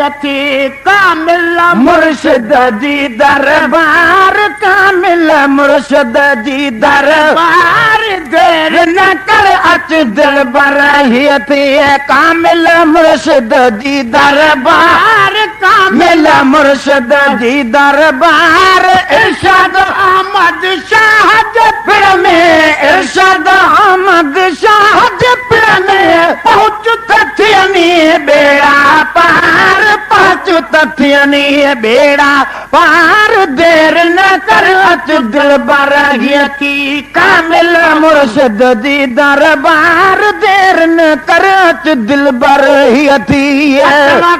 यती कामिल मुर्शिद जी दरबार कामिल मुर्शिद जी दरबार देर न कर अच दिल बर यती कामिल मुर्शिद जी दरबार कामिल मुर्शिद जी दरबार इरशाद अहमद शाह जफर में इरशाद अहमद शाह जफर में पहुंच तथियनी बेड़ा पार पहुंच तथियनी बेड़ा पार देर न कर अच दिल बर यती कामिल मुर्शिद जी दरबार देर न कर अच दिल बर यती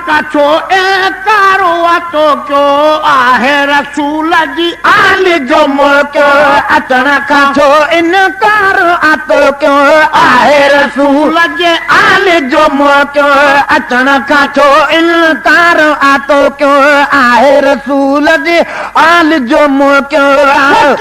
का छो ए कारो तो क्यों आहे रसूल जी आल जो मुल्क अचण खां छो इनकार आतो क्यों आहे रसूल जे आल जो मुल्क अचण खां छो इनकार आतो क्यों आहे रसूल जे आल जो मुल्क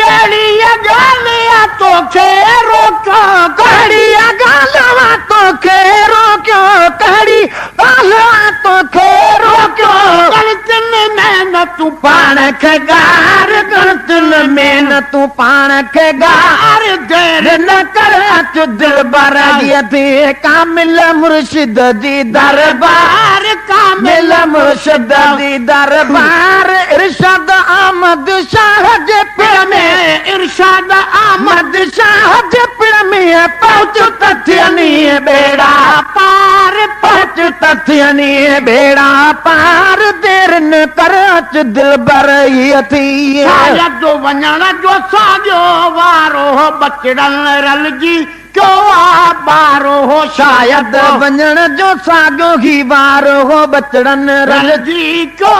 कहिड़ी ॻाल्हि तोखे रोकियो कहिड़ी ॻाल्हि तोखे रोकियो कहिड़ी ॻाल्हि तोखे रोकियो गलतिन में न तूं पाण खे गार गलतिन में न तूं पाण खे गार देर न कर अच दिल बर यती कामिल मुर्शिद जी दरबार कामिल मुर्शिद जी दरबार इरशाद अहमद शाह जे पिण में इरशाद अहमद शाह जे पिण में पहुंच तथियनी बेड़ा पार पहुंच तथियनी बेड़ा पार देर न कर अच दिल बर यती शायद वञण जो साॻियो वारो बचड़न रल जी क्यों बारो हो शायद वञण जो साॻियो ही वारो हो बचड़न रल जी क्यों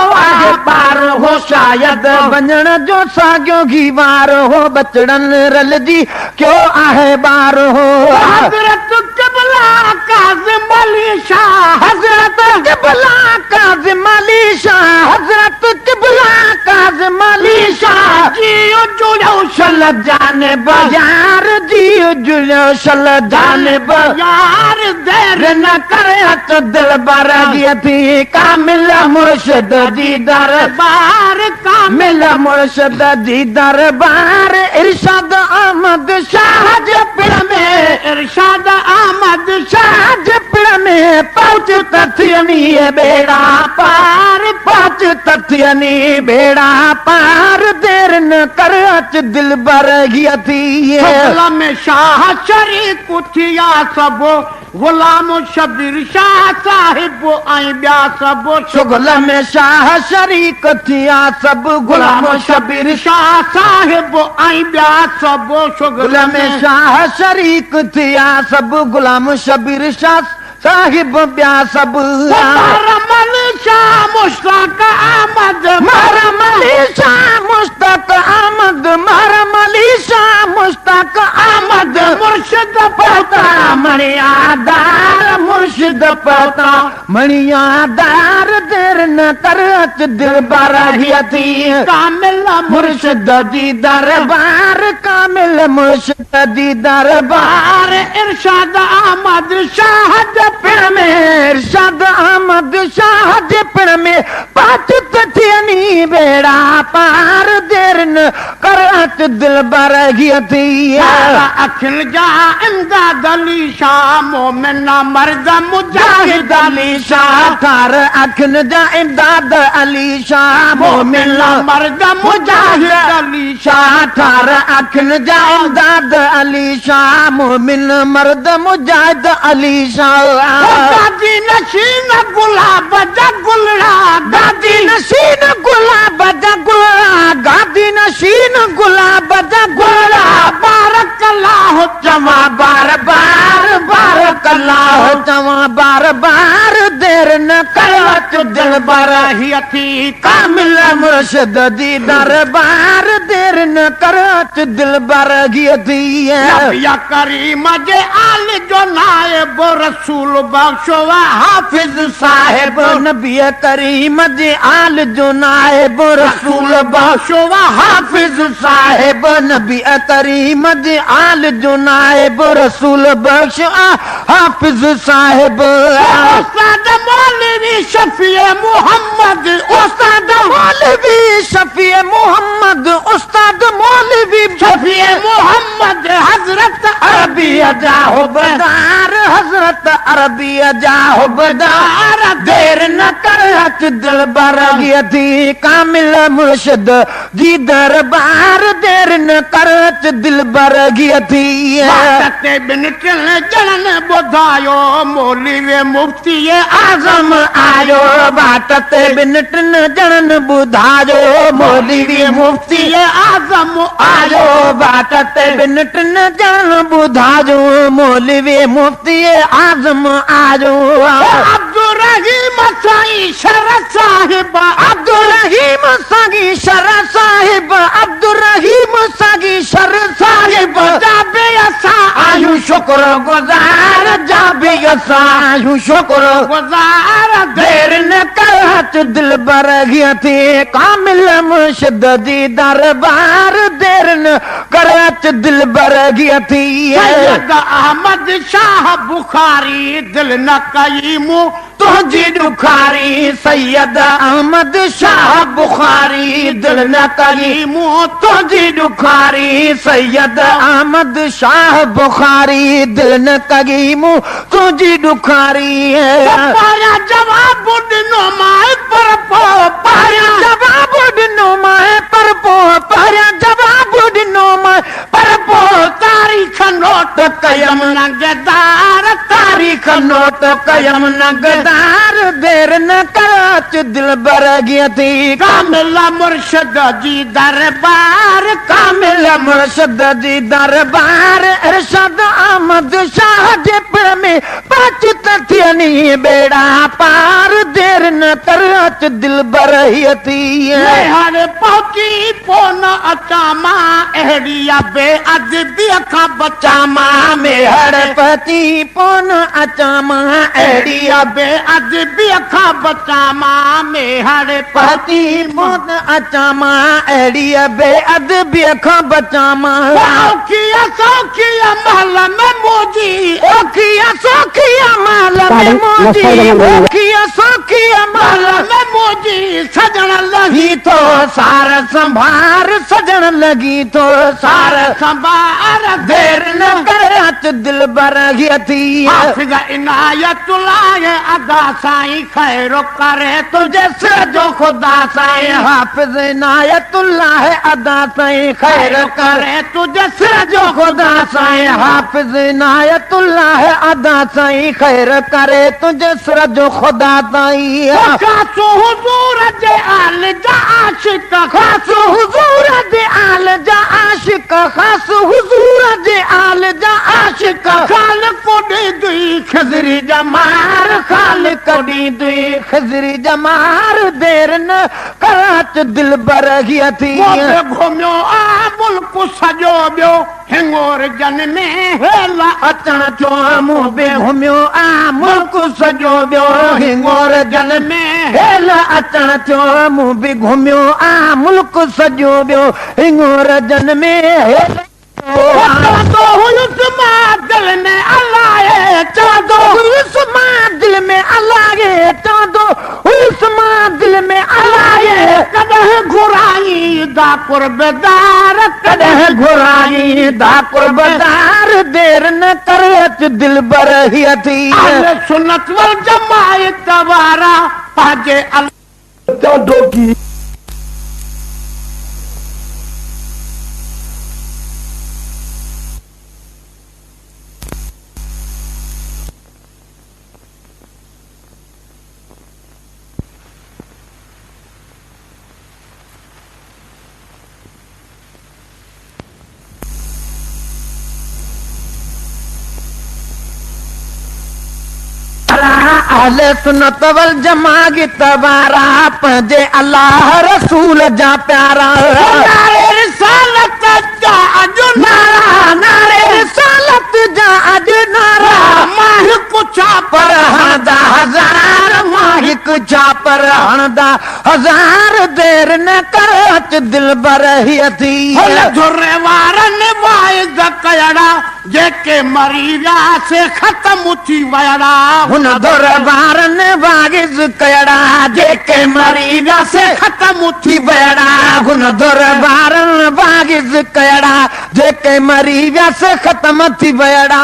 बारो हो शायद वञण जो साॻियो ही वारो हो बचड़न रल जी क्यों आहे बारो हो हज़रत क़िबला काज़िम अली शाह हज़रत क़िबला काज़िम अली शाह हज़रत क़िबला काज़िम अली शाह जियो जुड़ो शल जानिब यार जियो जुड़ो शल जानिब यार देर न करे अच दिल बर यती कामिल मुर्शिद जी दरबार कामिल मुर्शिद जी दरबार इरशाद अहमद शाह जे पिण में इरशाद अहमद शाह जे पिण में पहुंच तथियनी बेड़ा पार पहुंच तथियनी बेड़ा पार देर न कर अच दिल बर यती में शाह शरीक थिया सब गुलाम शबीर शाह साहिब ऐं ॿिया सब शुगल में शाह शरीक थिया सब गुलाम शबीर शाह साहिब ऐं ॿिया सब शुगल में शाह शरीक थिया सब गुलाम शबीर शाह साहिब ॿिया सब महरम शाह मुश्ताक अहमद महरम शाह मुश्ताक अहमद महरम शाह मुश्ताक अहमद मुर्शिद पता मणियादार मुर्शिद पता मणियादार देर न कर अच दिल बर यती कामिल मुर्शिद जी दरबार कामिल मुर्शिद जी दरबार इरशाद अहमद शाह पिण में इरशाद अहमद शाह जे पिण में पहुंच तथियनी बेड़ा पार देर न कर अच दिल बर यती अखिल जा इमदाद अली शाह मोमिन मर्द मुजाहिद अली शाह थार अखिल जा इमदाद अली शाह मोमिन मर्द मुजाहिद अली शाह थार अखिल जा इमदाद अली शाह मोमिन मर्द मुजाहिद अली शाह दादी नशीन गुलाब जा गुलड़ा दादी नशीन गुलाब जा गुलड़ा गादी नशीन गुलाब जा गुलड़ा बारक अल्लाह चवा बार बार बारक अल्लाह चवा बार बार देर न कर अच दिल बर यती कामिल मुर्शिद जी दरबार देर न कर अच दिल बर यती नबिया करीम जे आल जो नायब रसूल बख्शवा हाफिज साहिब नबी करीम जे आल जो नायब रसूल बख्शवा हाफिज साहिब नबी करीम जे आल जो नायब रसूल बख्श हाफिज साहिब उस्ताद मौलवी शफीए मोहम्मद उस्ताद मौलवी शफीए मोहम्मद उस्ताद मौलवी शफीए मोहम्मद हजरत अरबी जाहो बदार हजरत अरबी जाहो बदार देर न कर हच दिल बरगी थी कामिल मुर्शिद जी दरबार देर न कर हच दिल बरगी थी बातते बिन टिल जलन बुधायो मौलवी मुफ्ती आजम आयो बातते बिन टिल जलन बुधायो मौलवी मुफ्ती आजम आयो बातते बिन टिल जलन बुधायो मौलवी मुफ्ती आजम आयो अब्दुल रहीम साईं शरफ साहिब अब्दुल रहीम साईं शरफ साहिब अब्दुल रहीम साईं शरफ साहिब जाबे असा आयु शुक्र गुजार जाबे असा आयु शुक्र गुजार देर न कर हथ दिल बरगी थी कामिल मुर्शिद जी दरबार देर न कर हथ दिल बरगी थी सैयद अहमद शाह बुखारी दिल न कई मुंह तुझी दुखारी सैयद अहमद शाह बुखारी दिल न कई मुंह तुझी दुखारी सैयद अहमद शाह बुखारी दिल न कई मुंह तुझी दुखारी पाया जवाब दिनो माए पर पो पाया जवाब दिनो माए पर पो पाया जवाब दिनो माए पर पो तारीख नोट कयम नगदार तारीख नोट कयम नगदार देर न करच दिल बरगी थी कामिल मुर्शिद जी दरबार कामिल मुर्शिद जी दरबार इरशाद अहमद शाह जे पर में पचत थियनी बेड़ा पार देर न करच दिल बरगी थी हर पहुंची पोन अचामा अहड़िया बे अदबी खा बचामा में हर पति पोन अचामा अहड़िया बे अदबी खा बचामा में हर पति पोन अचामा अहड़िया बे अदबी खा बचामा सौखिया महल में मोजी ओखिया सौखिया महल में मोजी ओखिया सौखिया महल में मोजी सजन लगी तो सार संभार सजन लगी तो सार संभार देर न कर दिल बरगी थी हाफिज इनायतुल्लाह अदा साईं खैरो करे तुझे सिर जो खुदा साईं हाफिज इनायतुल्लाह अदा साईं खैर करे तुझे सिर जो खुदा साईं हाफिज इनायतुल्लाह अदा साईं खैर करे तुझे सिर जो खुदा साईं खासो हुजूर जे आल जा आशिक खासो हुजूर जे आल जा आशिक खासो हुजूर जे आल जा आशिक खाल को दी दुई खजरी जमार खाल को दी दुई खजरी जमार देर न करच दिल बरगी थी घुमियो आ मुल्क सजो बियो हिंगोर जन में हेला अचण जो मुंह बे घुमियो आ मुल्क सजो बियो हिंगोर जन में हेला अचण जो मुंह बे घुमियो आ मुल्क सजो बियो हिंगोर जन में हेला तो हुस्मा दिल में अल्लाह चादो हुस्मा दिल में अल्लाह चादो हुस्मा दिल में अल्लाह कदह घुराई दा कुर्बदार कदह घुराई दा कुर्बदार देर न करच दिल बरगी थी सुन्नत वल जमात वारा पाजे अल्लाह की अहले सुन्नत वल जमात तवारा पंजे अल्लाह रसूल जा प्यारा नारे रिसालत जा अज नारा नारे रिसालत जा अज नारा माह कुछ पर हदा हजार माह एक चापर हणदा हजार देर न कर अच दिल बर ही थी झुर्रे वारन वाइज कयड़ा जेके मरी विया से ख़त्म थी वयड़ा हुन दुर वारन वाइज कयड़ा जेके मरी विया से ख़त्म थी वयड़ा हुन दुर वारन वाइज कयड़ा जेके मरी विया से ख़त्म थी वयड़ा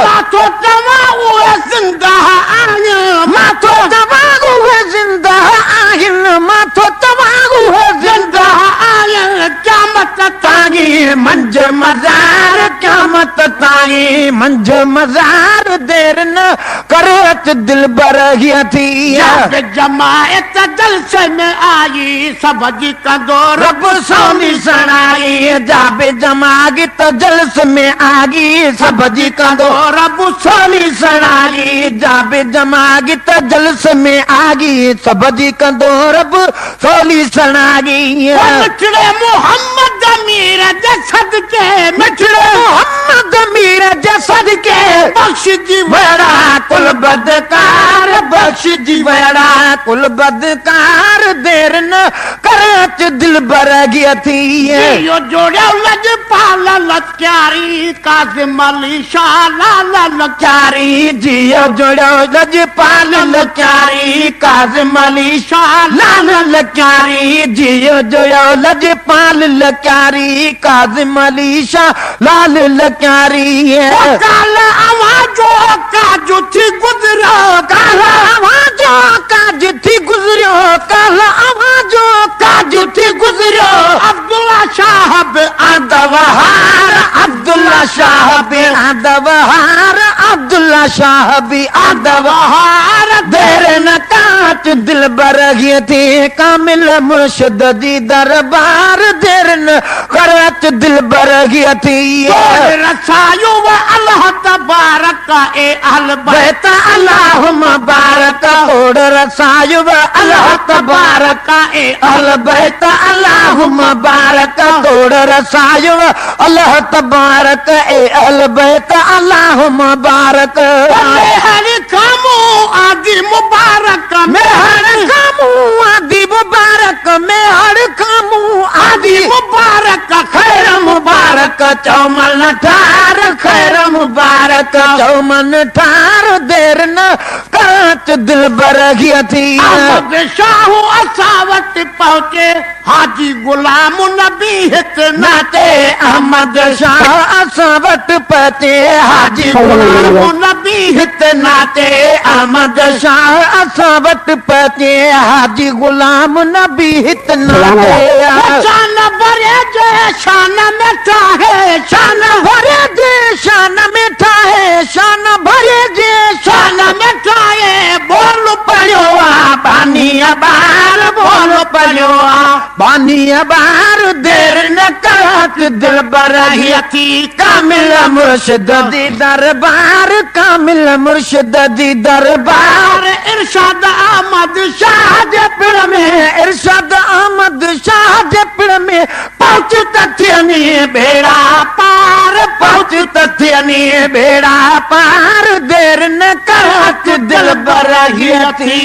माथो तवा उहे ज़िंदा आहिनि माथो तवा उहे ज़िंदा आहिनि माथो तवा उहे ज़िंदा आहिनि क़यामत तागी मंझ मज़ार क़यामत तागी मंझ मज़ार देर न कर अच दिल बर ही थी जब जमायत जलसे में आई सब जी कंदो रब सोनी सणाई जाबे जमागी तो जलस में आगी सब जी कंदो रब सोनी सणाई जाबे जमागी तो जलस में आगी सब जी कंदो रब सोनी सणागी मिठड़े मोहम्मद मीर जसद के मिठड़े मोहम्मद मीर जसद के बख्श जी वड़ा कुल बदकार बख्श जी वड़ा कुल बदकार देर न करच दिल बर गया थी यो जोड़ो लज पाल लचारी काजिम अली शाह लाल लचारी जियो जोड़ो लज पाल लचारी काजिम अली शाह लाल लचारी जियो जोड़ो लज पाल लचारी काजिम अली शाह लाल लचारी काल आवाजो काजो थी गुजरो काल आवाजो काज थी गुजरो काल आवाजो काज थी गुजरो अब्दुल्ला साहब आदवहार अब्दुल्ला साहब आदवहार अब्दुल्ला साहब आदवहार देर न काच दिल बर गए थे कामिल मुर्शिद दी दरबार देर न करच दिल बर गए थी रसायो व अल्लाह तबारक ए अहल बैत अल्लाह मुबारक ओड रसायो व अल्लाह तबारक ए अहल बैत अल्लाह मुबारक ओड रसायो व अल्लाह तबारक ए अहल बैत अल्लाह मुबारक हर कामो आदि मुबारक में हर कामो आदि मुबारक में हर कामो आदि मुबारक खैर मुबारक चौमन ठार खैर मुबारक चौमन ठार देर न कांच दिल बर गया थी शाहू असावट पहुंचे हाजी गुलाम नबी हित नाते अहमद शाह असावट पते हाजी गुलाम नबी हित नाते अहमद शाह असावट पते हाजी गुलाम नबी हित नाते शान भरे जे शान मिठा है शान भरे जे शान मिठा है शान भरे जे शान मिठा है बोल पड़ो बानिया बार बोल पड़ो बानिया बार देर न करत दिल बर थी कामिल मुर्शिद दी दरबार कामिल मुर्शिद दी दरबार इरशाद अहमद शाह जे पिण में इरशाद अहमद शाह जे पिण में पहुंच तथियनी बेड़ा पार पहुंच तथियनी बेड़ा पार देर न करत दिल बर थी